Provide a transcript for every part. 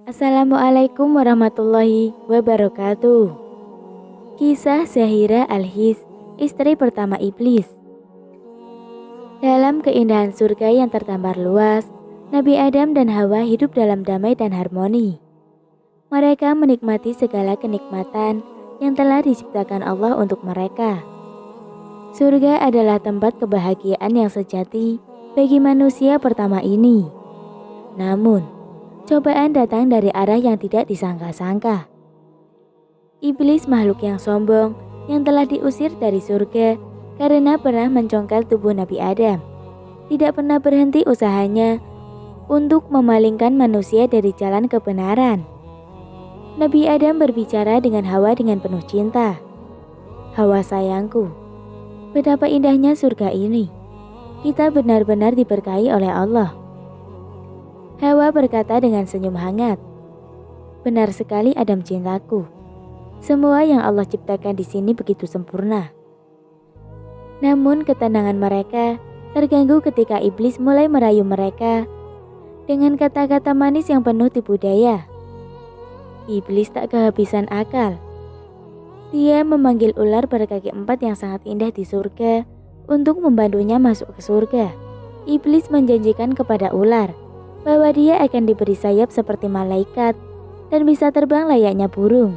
Assalamualaikum warahmatullahi wabarakatuh. Kisah Zahira Al-His, istri pertama iblis. Dalam keindahan surga yang tertampar luas, Nabi Adam dan Hawa hidup dalam damai dan harmoni. Mereka menikmati segala kenikmatan yang telah diciptakan Allah untuk mereka. Surga adalah tempat kebahagiaan yang sejati bagi manusia pertama ini. Namun, cobaan datang dari arah yang tidak disangka-sangka. Iblis, makhluk yang sombong yang telah diusir dari surga karena pernah mencongkel tubuh Nabi Adam, tidak pernah berhenti usahanya untuk memalingkan manusia dari jalan kebenaran. Nabi Adam berbicara dengan Hawa dengan penuh cinta. "Hawa sayangku, betapa indahnya surga ini. Kita benar-benar diberkahi oleh Allah." Hawa berkata dengan senyum hangat, "Benar sekali Adam cintaku. Semua yang Allah ciptakan di sini begitu sempurna." Namun ketenangan mereka terganggu ketika iblis mulai merayu mereka dengan kata-kata manis yang penuh tipu daya. Iblis tak kehabisan akal. Dia memanggil ular berkaki 4 yang sangat indah di surga untuk membantunya masuk ke surga. Iblis menjanjikan kepada ular bahwa dia akan diberi sayap seperti malaikat dan bisa terbang layaknya burung.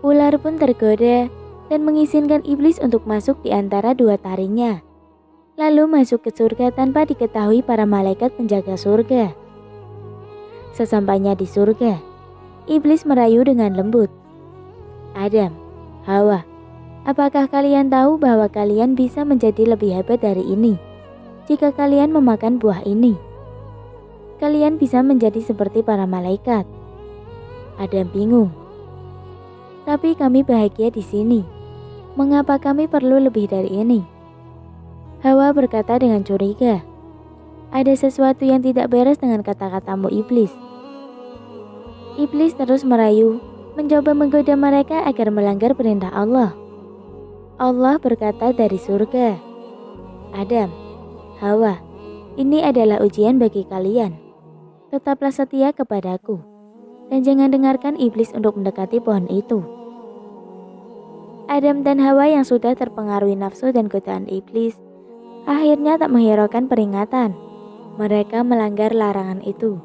Ular pun tergoda dan mengizinkan iblis untuk masuk di antara dua taringnya, lalu masuk ke surga tanpa diketahui para malaikat penjaga surga. Sesampainya di surga, iblis merayu dengan lembut, "Adam, Hawa, apakah kalian tahu bahwa kalian bisa menjadi lebih hebat dari ini jika kalian memakan buah ini? Kalian bisa menjadi seperti para malaikat." Adam bingung. "Tapi kami bahagia di sini. Mengapa kami perlu lebih dari ini?" Hawa berkata dengan curiga, "Ada sesuatu yang tidak beres dengan kata-katamu, iblis." Iblis terus merayu, mencoba menggoda mereka agar melanggar perintah Allah. Allah berkata dari surga, "Adam, Hawa, ini adalah ujian bagi kalian. Tetaplah setia kepadaku, dan jangan dengarkan iblis untuk mendekati pohon itu." Adam dan Hawa yang sudah terpengaruhi nafsu dan godaan iblis akhirnya tak menghiraukan peringatan. Mereka melanggar larangan itu,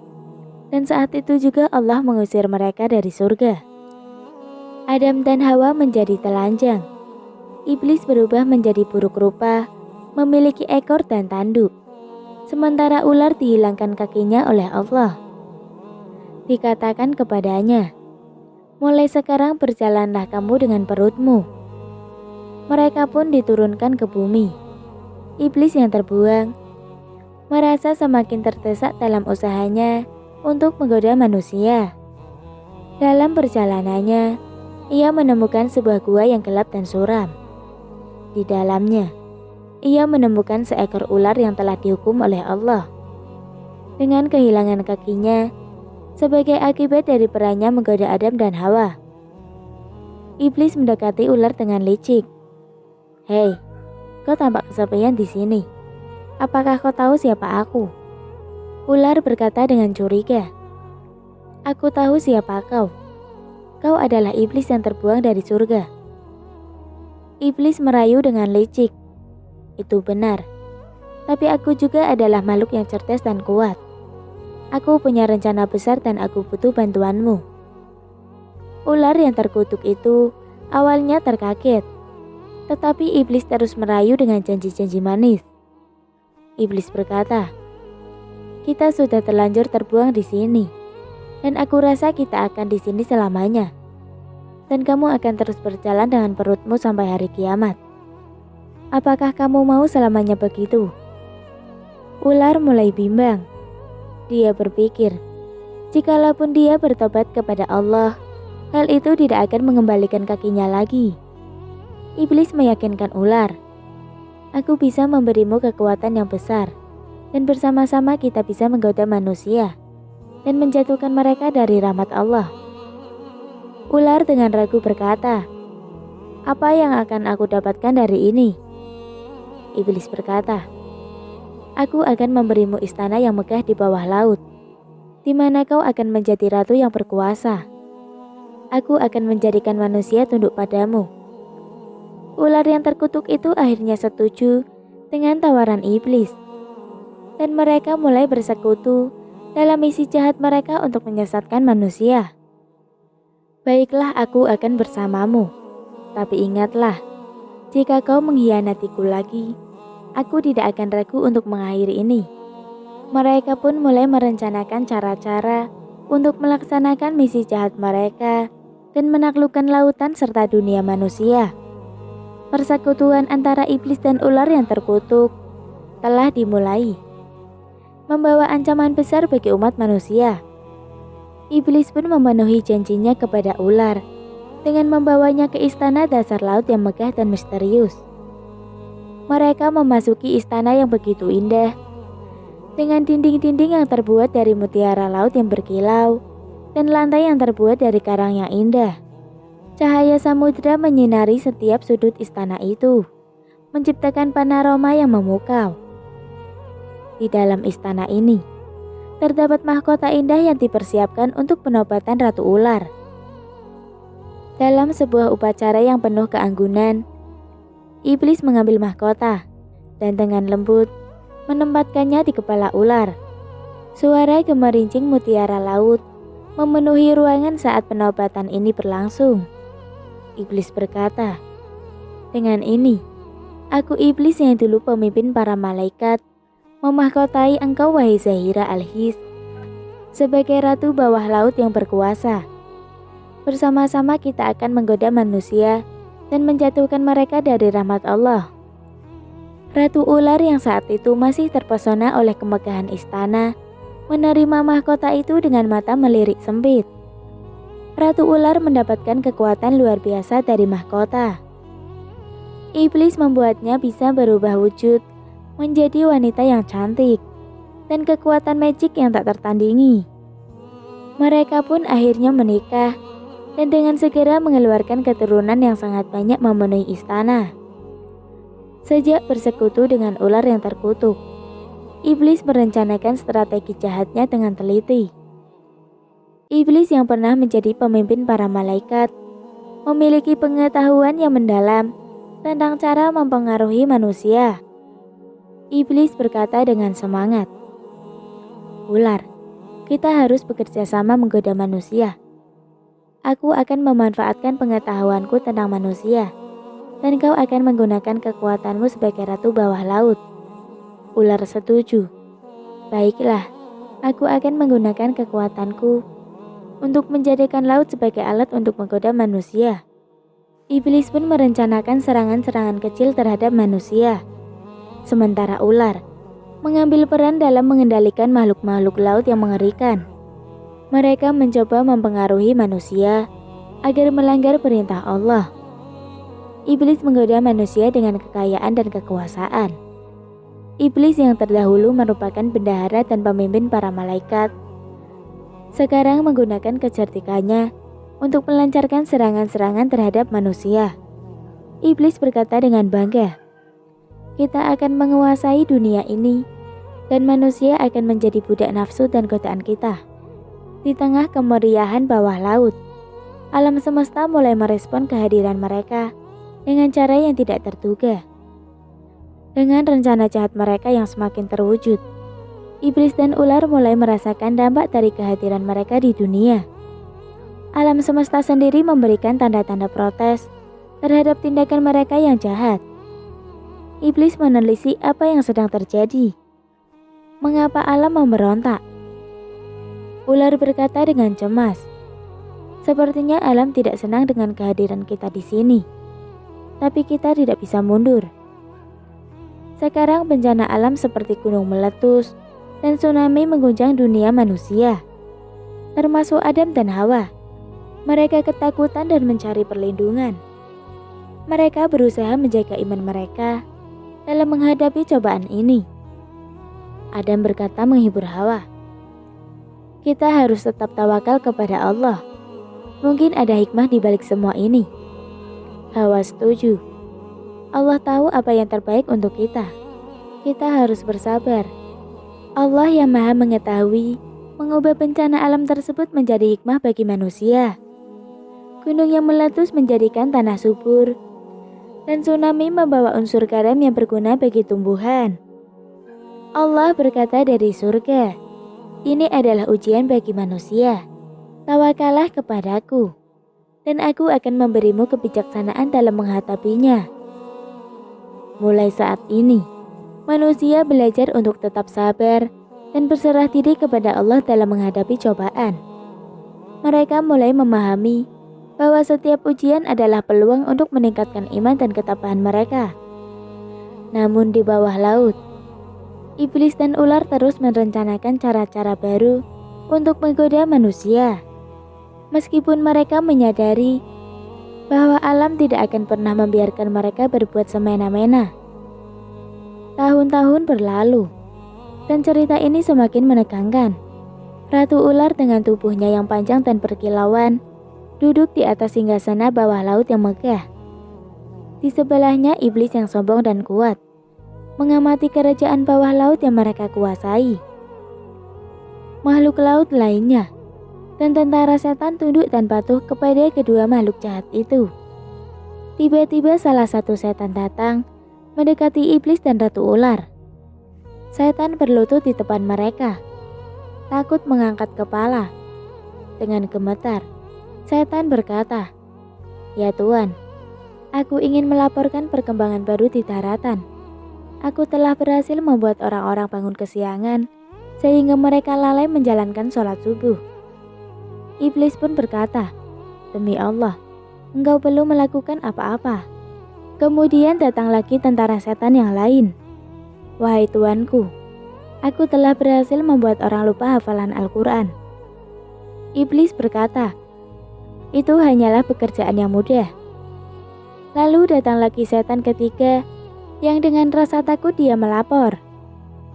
dan saat itu juga Allah mengusir mereka dari surga. Adam dan Hawa menjadi telanjang. Iblis berubah menjadi buruk rupa, memiliki ekor dan tanduk, sementara ular dihilangkan kakinya oleh Allah. Dikatakan kepadanya, "Mulai sekarang berjalanlah kamu dengan perutmu." Mereka pun diturunkan ke bumi. Iblis yang terbuang merasa semakin terdesak dalam usahanya untuk menggoda manusia. Dalam perjalanannya, ia menemukan sebuah gua yang gelap dan suram. Di dalamnya, ia menemukan seekor ular yang telah dihukum oleh Allah dengan kehilangan kakinya sebagai akibat dari perannya menggoda Adam dan Hawa. Iblis mendekati ular dengan licik. "Hei, kau tampak kesepian di sini. Apakah kau tahu siapa aku?" Ular berkata dengan curiga, "Aku tahu siapa kau. Kau adalah iblis yang terbuang dari surga." Iblis merayu dengan licik, "Itu benar. Tapi aku juga adalah makhluk yang cerdas dan kuat. Aku punya rencana besar dan aku butuh bantuanmu." Ular yang terkutuk itu awalnya terkaget, tetapi iblis terus merayu dengan janji-janji manis. Iblis berkata, "Kita sudah terlanjur terbuang di sini, dan aku rasa kita akan di sini selamanya. Dan kamu akan terus berjalan dengan perutmu sampai hari kiamat. Apakah kamu mau selamanya begitu?" Ular mulai bimbang. Dia berpikir, jikalaupun dia bertobat kepada Allah, hal itu tidak akan mengembalikan kakinya lagi. Iblis meyakinkan ular, "Aku bisa memberimu kekuatan yang besar, dan bersama-sama kita bisa menggoda manusia, dan menjatuhkan mereka dari rahmat Allah. Ular dengan ragu berkata, "Apa yang akan aku dapatkan dari ini?" Iblis berkata, "Aku akan memberimu istana yang megah di bawah laut, di mana kau akan menjadi ratu yang berkuasa. Aku akan menjadikan manusia tunduk padamu." Ular yang terkutuk itu akhirnya setuju dengan tawaran iblis, dan mereka mulai bersekutu dalam misi jahat mereka untuk menyesatkan manusia. "Baiklah, aku akan bersamamu, tapi ingatlah, jika kau mengkhianatiku lagi, aku tidak akan ragu untuk mengakhiri ini." Mereka pun mulai merencanakan cara-cara untuk melaksanakan misi jahat mereka dan menaklukkan lautan serta dunia manusia. Persekutuan antara iblis dan ular yang terkutuk telah dimulai, membawa ancaman besar bagi umat manusia. Iblis pun memenuhi janjinya kepada ular dengan membawanya ke istana dasar laut yang megah dan misterius. Mereka memasuki istana yang begitu indah, dengan dinding-dinding yang terbuat dari mutiara laut yang berkilau dan lantai yang terbuat dari karang yang indah. Cahaya samudera menyinari setiap sudut istana itu, menciptakan panorama yang memukau. Di dalam istana ini, terdapat mahkota indah yang dipersiapkan untuk penobatan Ratu Ular. Dalam sebuah upacara yang penuh keanggunan, iblis mengambil mahkota dan dengan lembut menempatkannya di kepala ular. Suara gemerincing mutiara laut memenuhi ruangan saat penobatan ini berlangsung. Iblis berkata, "Dengan ini, aku iblis yang dulu pemimpin para malaikat, memahkotai engkau wahai Zahira Al-His sebagai ratu bawah laut yang berkuasa. Bersama-sama kita akan menggoda manusia dan menjatuhkan mereka dari rahmat Allah." Ratu Ular yang saat itu masih terpesona oleh kemegahan istana menerima mahkota itu dengan mata melirik sempit. Ratu Ular mendapatkan kekuatan luar biasa dari mahkota. Iblis membuatnya bisa berubah wujud menjadi wanita yang cantik dan kekuatan magic yang tak tertandingi. Mereka pun akhirnya menikah dan dengan segera mengeluarkan keturunan yang sangat banyak memenuhi istana. Sejak bersekutu dengan ular yang terkutuk, iblis merencanakan strategi jahatnya dengan teliti. Iblis yang pernah menjadi pemimpin para malaikat memiliki pengetahuan yang mendalam tentang cara mempengaruhi manusia. Iblis berkata dengan semangat, "Ular, kita harus bekerja sama menggoda manusia. Aku akan memanfaatkan pengetahuanku tentang manusia, dan kau akan menggunakan kekuatanmu sebagai ratu bawah laut." Ular setuju. "Baiklah, aku akan menggunakan kekuatanku untuk menjadikan laut sebagai alat untuk menggoda manusia." Iblis pun merencanakan serangan-serangan kecil terhadap manusia. Sementara ular mengambil peran dalam mengendalikan makhluk-makhluk laut yang mengerikan. Mereka mencoba mempengaruhi manusia agar melanggar perintah Allah. Iblis menggoda manusia dengan kekayaan dan kekuasaan. Iblis yang terdahulu merupakan bendahara dan pemimpin para malaikat, sekarang menggunakan kecerdikannya untuk melancarkan serangan-serangan terhadap manusia. Iblis berkata dengan bangga, "Kita akan menguasai dunia ini, dan manusia akan menjadi budak nafsu dan godaan kita." Di tengah kemeriahan bawah laut, alam semesta mulai merespon kehadiran mereka dengan cara yang tidak terduga. Dengan rencana jahat mereka yang semakin terwujud, iblis dan ular mulai merasakan dampak dari kehadiran mereka di dunia. Alam semesta sendiri memberikan tanda-tanda protes terhadap tindakan mereka yang jahat. Iblis menelisik apa yang sedang terjadi. Mengapa alam memberontak? Ular berkata dengan cemas, "Sepertinya alam tidak senang dengan kehadiran kita di sini, tapi kita tidak bisa mundur. Sekarang bencana alam seperti gunung meletus dan tsunami mengguncang dunia manusia, termasuk Adam dan Hawa. Mereka ketakutan dan mencari perlindungan. Mereka berusaha menjaga iman mereka dalam menghadapi cobaan ini." Adam berkata menghibur Hawa, Kita harus tetap tawakal kepada Allah. Mungkin ada hikmah di balik semua ini. Hawa setuju. Allah tahu apa yang terbaik untuk kita. Kita harus bersabar. Allah yang Maha Mengetahui mengubah bencana alam tersebut menjadi hikmah bagi manusia. Gunung yang meletus menjadikan tanah subur, dan tsunami membawa unsur garam yang berguna bagi tumbuhan. Allah berkata dari surga, "Ini adalah ujian bagi manusia. Tawakallah kepadaku, dan aku akan memberimu kebijaksanaan dalam menghadapinya." Mulai saat ini, manusia belajar untuk tetap sabar dan berserah diri kepada Allah dalam menghadapi cobaan. Mereka mulai memahami bahwa setiap ujian adalah peluang untuk meningkatkan iman dan ketabahan mereka. Namun di bawah laut, iblis dan ular terus merencanakan cara-cara baru untuk menggoda manusia. Meskipun mereka menyadari bahwa alam tidak akan pernah membiarkan mereka berbuat semena-mena. Tahun-tahun berlalu, dan cerita ini semakin menegangkan. Ratu ular dengan tubuhnya yang panjang dan berkilauan duduk di atas singgasana bawah laut yang megah. Di sebelahnya iblis yang sombong dan kuat, mengamati kerajaan bawah laut yang mereka kuasai. Makhluk laut lainnya dan tentara setan tunduk dan patuh kepada kedua makhluk jahat itu. Tiba-tiba salah satu setan datang mendekati iblis dan ratu ular. Setan berlutut di depan mereka, takut mengangkat kepala. Dengan gemetar, setan berkata, "Ya Tuan, aku ingin melaporkan perkembangan baru di daratan. Aku telah berhasil membuat orang-orang bangun kesiangan, sehingga mereka lalai menjalankan sholat subuh." Iblis pun berkata, "Demi Allah, engkau belum melakukan apa-apa." Kemudian datang lagi tentara setan yang lain. "Wahai Tuanku, aku telah berhasil membuat orang lupa hafalan Al-Quran." Iblis berkata, "Itu hanyalah pekerjaan yang mudah." Lalu datang lagi setan ketiga yang dengan rasa takut dia melapor,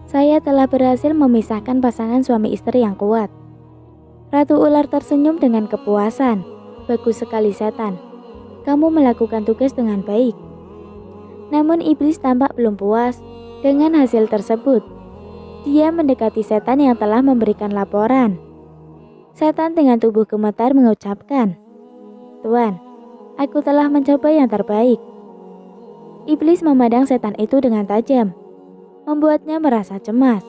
"Saya telah berhasil memisahkan pasangan suami istri yang kuat." Ratu ular tersenyum dengan kepuasan. "Bagus sekali setan, kamu melakukan tugas dengan baik." Namun iblis tampak belum puas dengan hasil tersebut. Dia mendekati setan yang telah memberikan laporan. Setan dengan tubuh gemetar mengucapkan, "Tuan, aku telah mencoba yang terbaik." Iblis memandang setan itu dengan tajam, membuatnya merasa cemas.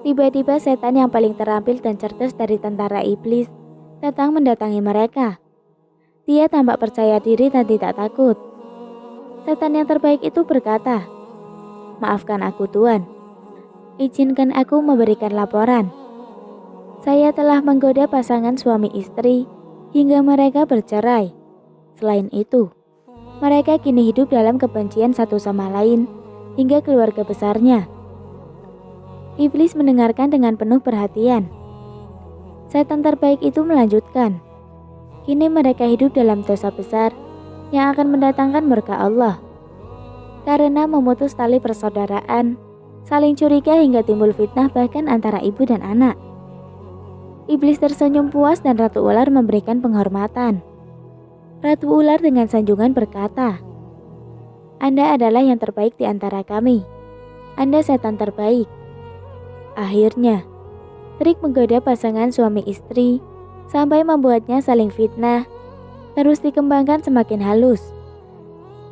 Tiba-tiba setan yang paling terampil dan cerdas dari tentara iblis datang mendatangi mereka. Dia tampak percaya diri dan tidak takut. Setan yang terbaik itu berkata, "Maafkan aku Tuan, izinkan aku memberikan laporan. Saya telah menggoda pasangan suami istri hingga mereka bercerai. Selain itu, mereka kini hidup dalam kebencian satu sama lain hingga keluarga besarnya." Iblis mendengarkan dengan penuh perhatian. Setan terbaik itu melanjutkan, "Kini mereka hidup dalam dosa besar yang akan mendatangkan murka Allah. Karena memutus tali persaudaraan, saling curiga hingga timbul fitnah bahkan antara ibu dan anak." Iblis tersenyum puas dan Ratu Ular memberikan penghormatan. Ratu Ular dengan sanjungan berkata, "Anda adalah yang terbaik di antara kami. Anda setan terbaik." Akhirnya, trik menggoda pasangan suami istri sampai membuatnya saling fitnah terus dikembangkan semakin halus.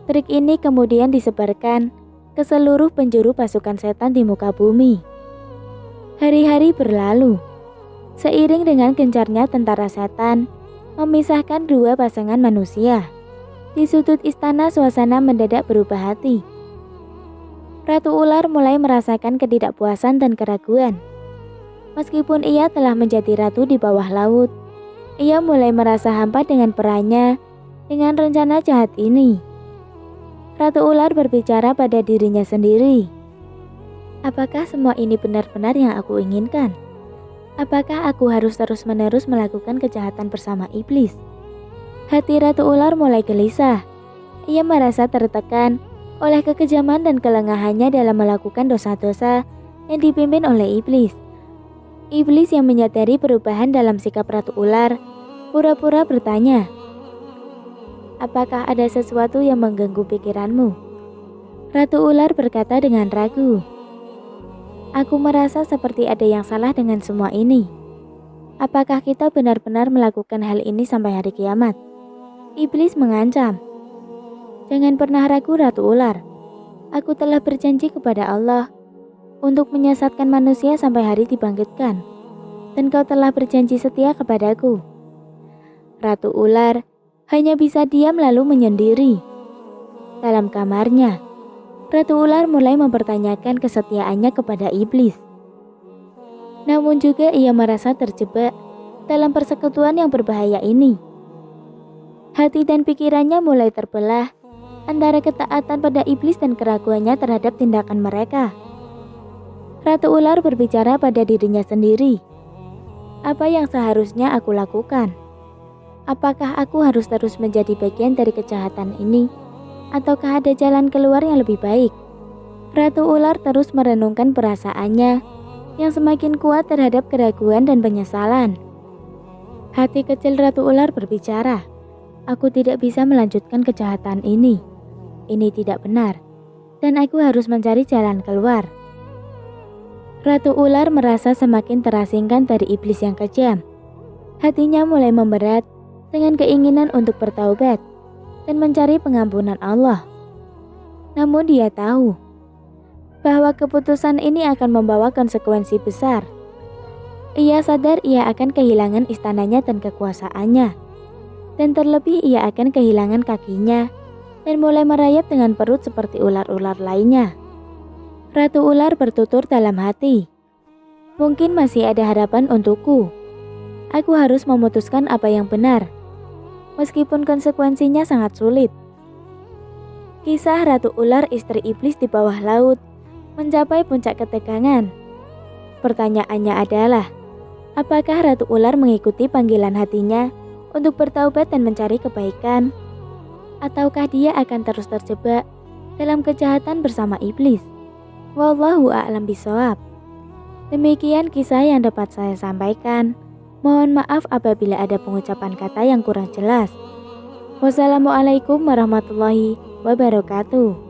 Trik ini kemudian disebarkan ke seluruh penjuru pasukan setan di muka bumi. Hari-hari berlalu. Seiring dengan gencarnya tentara setan memisahkan dua pasangan manusia, di sudut istana suasana mendadak berubah hati. Ratu Ular mulai merasakan ketidakpuasan dan keraguan. Meskipun ia telah menjadi ratu di bawah laut, ia mulai merasa hampa dengan perannya dengan rencana jahat ini. Ratu Ular berbicara pada dirinya sendiri. Apakah semua ini benar-benar yang aku inginkan? Apakah aku harus terus-menerus melakukan kejahatan bersama iblis? Hati Ratu Ular mulai gelisah. Ia merasa tertekan oleh kekejaman dan kelengahannya dalam melakukan dosa-dosa yang dipimpin oleh iblis. Iblis yang menyadari perubahan dalam sikap Ratu Ular pura-pura bertanya, "Apakah ada sesuatu yang mengganggu pikiranmu?" Ratu Ular berkata dengan ragu, "Aku merasa seperti ada yang salah dengan semua ini. Apakah kita benar-benar melakukan hal ini sampai hari kiamat?" Iblis mengancam, "Jangan pernah ragu, Ratu Ular. Aku telah berjanji kepada Allah untuk menyesatkan manusia sampai hari dibangkitkan. Dan kau telah berjanji setia kepadaku." Ratu Ular hanya bisa diam lalu menyendiri. Dalam kamarnya, Ratu Ular mulai mempertanyakan kesetiaannya kepada iblis. Namun juga ia merasa terjebak dalam persekutuan yang berbahaya ini. Hati dan pikirannya mulai terbelah antara ketaatan pada iblis dan keraguannya terhadap tindakan mereka. Ratu Ular berbicara pada dirinya sendiri. Apa yang seharusnya aku lakukan? Apakah aku harus terus menjadi bagian dari kejahatan ini? Ataukah ada jalan keluar yang lebih baik? Ratu Ular terus merenungkan perasaannya yang semakin kuat terhadap keraguan dan penyesalan. Hati kecil Ratu Ular berbicara, "Aku tidak bisa melanjutkan kejahatan ini. Ini tidak benar, dan aku harus mencari jalan keluar." Ratu Ular merasa semakin terasingkan dari iblis yang kejam. Hatinya mulai memberat dengan keinginan untuk bertaubat dan mencari pengampunan Allah. Namun dia tahu bahwa keputusan ini akan membawa konsekuensi besar. Ia sadar ia akan kehilangan istananya dan kekuasaannya. Dan terlebih ia akan kehilangan kakinya dan mulai merayap dengan perut seperti ular-ular lainnya. Ratu Ular bertutur dalam hati, "Mungkin masih ada harapan untukku. Aku harus memutuskan apa yang benar, meskipun konsekuensinya sangat sulit." Kisah Ratu Ular istri iblis di bawah laut mencapai puncak ketegangan. Pertanyaannya adalah, apakah Ratu Ular mengikuti panggilan hatinya untuk bertaubat dan mencari kebaikan? Ataukah dia akan terus terjebak dalam kejahatan bersama iblis? Wallahu a'lam bishawab. Demikian kisah yang dapat saya sampaikan. Mohon maaf apabila ada pengucapan kata yang kurang jelas. Wassalamualaikum warahmatullahi wabarakatuh.